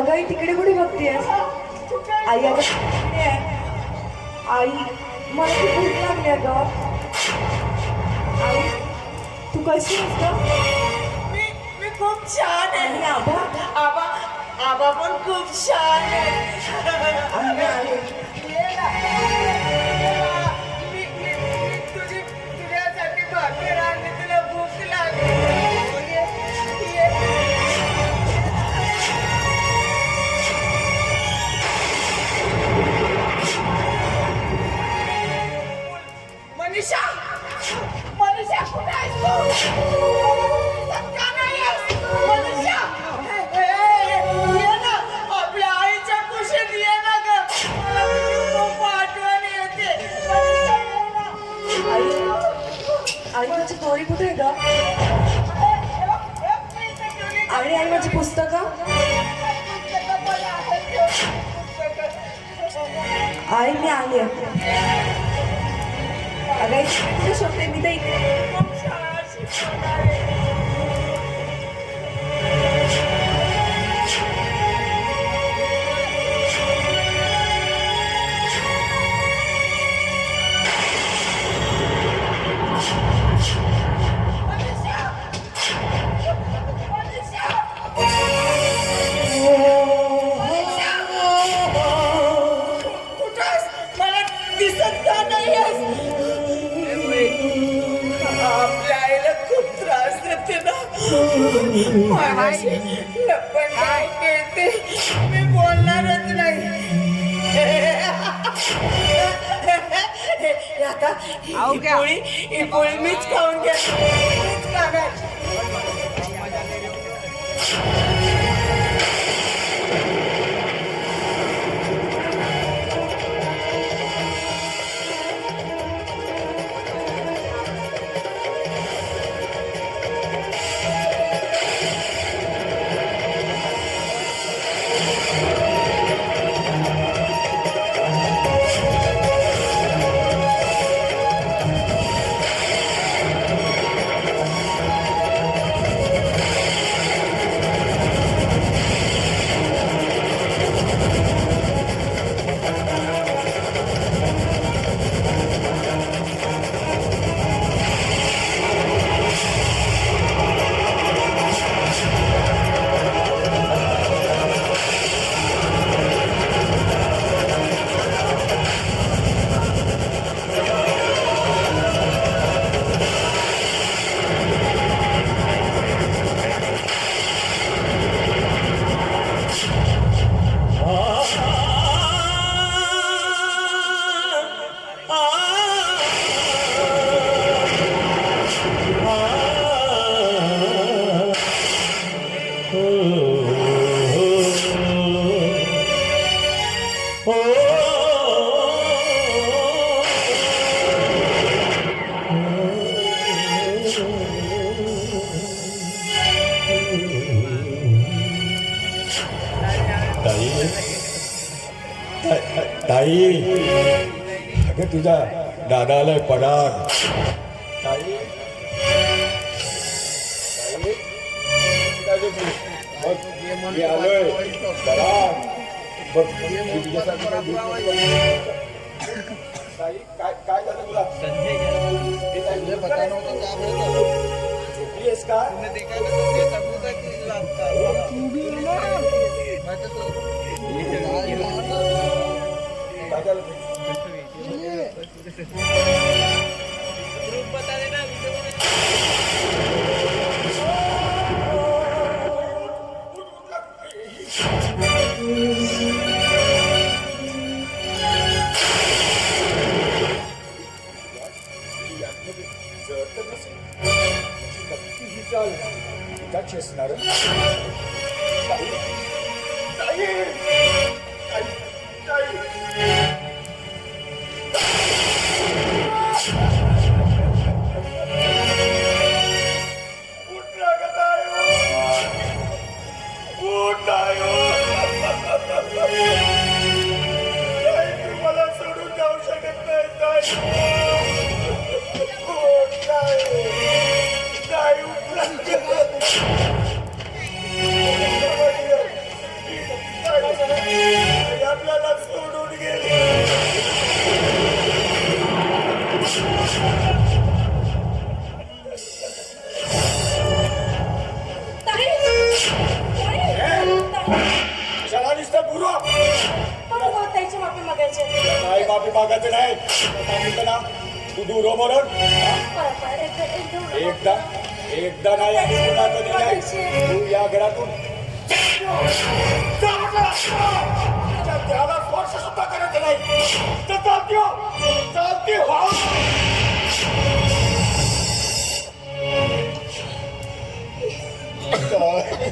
अगं आई तिकडे कुठे बघतेस? आई आता तिकडे आहे. आई मला खूप भूक लागली अगं. आई तू कशी आहेस गं? मी खूप छान आहे. आणि आबा? आबा आबा पण खूप छान आहे. आम्ही आले. ये ना, ये ना. मी तुझ्यासाठी भाकर आणली, तुला भूक लागली. ये, ये. मनीषा मनीषा कुठे आहेस तू? का नाही आहेस? मनीषा ये ना, आपल्या आईच्या कुशीत ये ना ग. मला तुझी खूप आठवण येते. मनीषा ये ना. आई माझी दोरी कुठे आहे गं? आणि आई माझी पुस्तकं? आई मी आली आहे. अगं आई कुठे शोधते मी तर इथे. खूप शाळा शिकवणार आहे. आपल्या आईला खूप त्रास देते ना. पण काय करते, मी बोलणारच नाही. आता ही पोळी मीच खाऊन घ्या. मीच खाणार. ताई अगं तुझा दादा आलाय पडार. ताई मी आलोय पडार. बघ तुझ्यासाठी काय दूध ताई काय काय झालं तुला? झोपलीस का? असणार मला सोडून जाऊ शकत नाही. शाळा नुसतं गुरु पण हो त्याची माफी मागायची नाही माफी मागायचं नाही सांगितलं ना तू दूर हो म्हणून परत एकदा एकदा नाही आणि पुन्हा कधी नाही तू या घरातून त्याला स्पर्श सुद्धा करायचं नाही तर चालती हो चालती हो काय